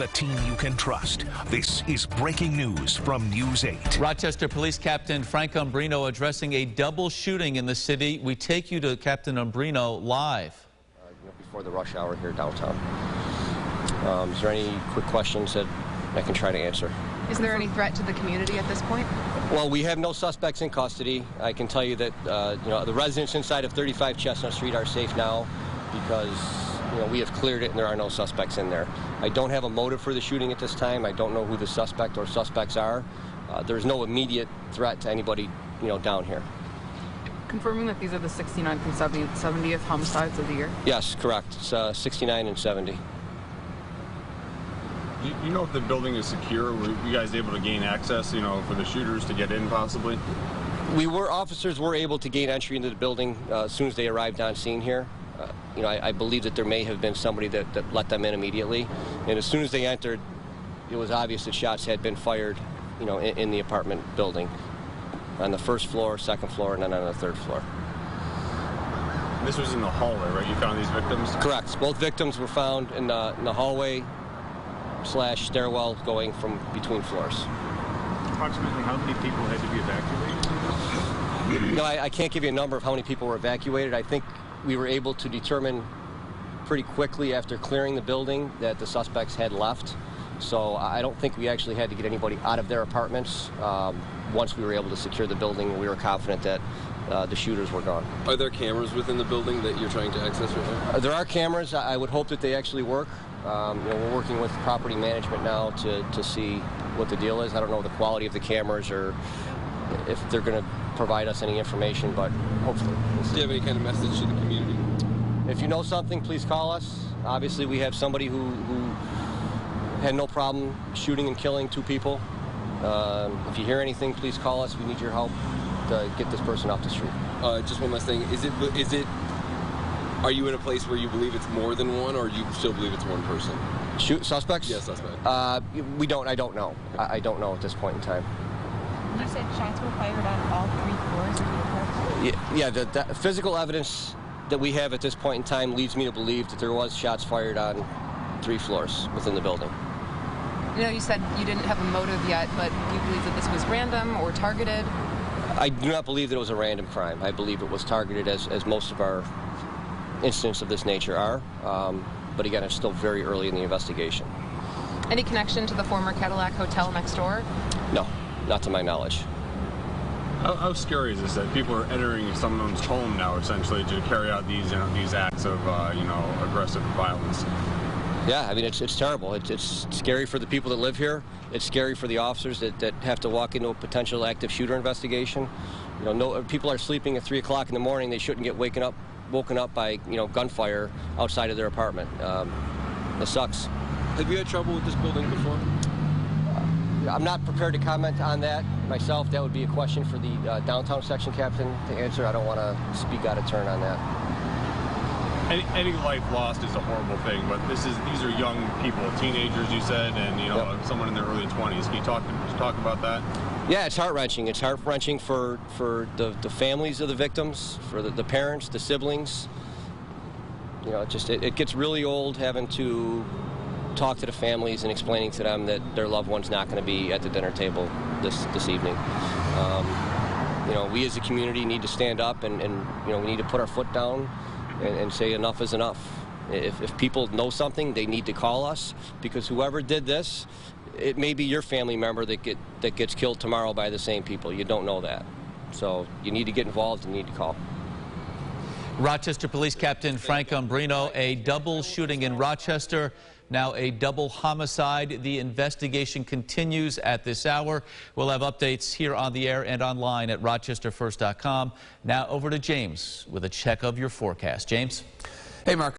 the team you can trust. This is breaking news from News 8. Rochester Police Captain Frank Umbrino addressing a double shooting in the city. We take you to Captain Umbrino live. Before the rush hour here downtown. Is there any quick questions that I can try to answer? Is there any threat to the community at this point? Well, we have no suspects in custody. I can tell you that the residents inside of 35 Chestnut Street are safe now because we have cleared it and there are no suspects in there. I don't have a motive for the shooting at this time. I don't know who the suspect or suspects are. There's no immediate threat to anybody down here. Confirming that these are the 69th and 70th homicides of the year? Yes, correct. It's 69 and 70. You know if the building is secure? Were you guys able to gain access, for the shooters to get in possibly? Officers were able to gain entry into the building as soon as they arrived on scene here. I believe that there may have been somebody that let them in immediately. And as soon as they entered, it was obvious that shots had been fired, in the apartment building. On the first floor, second floor, and then on the third floor. This was in the hallway, right? You found these victims? Correct. Both victims were found in the hallway / stairwell going from between floors. Approximately how many people had to be evacuated? I can't give you a number of how many people were evacuated. I think we were able to determine pretty quickly after clearing the building that the suspects had left. So I don't think we actually had to get anybody out of their apartments. Once we were able to secure the building, we were confident that the shooters were gone. Are there cameras within the building that you're trying to access right now? There are cameras. I would hope that they actually work. We're working with property management now to see what the deal is. I don't know the quality of the cameras or if they're going to provide us any information, but hopefully. Do you have any kind of message to the community? If you know something, please call us. Obviously, we have somebody who had no problem shooting and killing 2 people. If you hear anything, please call us. We need your help to get this person off the street. Just one last thing. Are you in a place where you believe it's more than one, or you still believe it's one person? Suspects? Yes, suspect. I don't know. I don't know at this point in time. You said shots were fired on all 3 floors of the apartment? Yeah, the physical evidence that we have at this point in time leads me to believe that there was shots fired on 3 floors within the building. You said you didn't have a motive yet, but do you believe that this was random or targeted? I do not believe that it was a random crime. I believe it was targeted as most of our incidents of this nature are. But again, it's still very early in the investigation. Any connection to the former Cadillac Hotel next door? No, not to my knowledge. How scary is this that people are entering someone's home now, essentially, to carry out these acts of aggressive violence? Yeah, I mean, it's terrible. It's scary for the people that live here. It's scary for the officers that have to walk into a potential active shooter investigation. People are sleeping at 3 o'clock in the morning. They shouldn't get woken up by gunfire outside of their apartment. It sucks. Have you had trouble with this building before? I'm not prepared to comment on that myself. That would be a question for the downtown section captain to answer. I don't want to speak out of turn on that. Any life lost is a horrible thing, but these are young people, teenagers, you said, and Yep. Someone in their early 20s. Can you talk about that? Yeah, it's heart-wrenching. It's heart-wrenching for the families of the victims, for the parents, the siblings. It gets really old having to talk to the families and explaining to them that their loved one's not going to be at the dinner table this evening. We as a community need to stand up and we need to put our foot down and say enough is enough. If people know something, they need to call us, because whoever did this, it may be your family member that gets killed tomorrow by the same people. You don't know that. So you need to get involved and you need to call. Rochester Police Captain Frank Umbrino, a double shooting in Rochester, now a double homicide. The investigation continues at this hour. We'll have updates here on the air and online at rochesterfirst.com. Now over to James with a check of your forecast. James? Hey, Mark.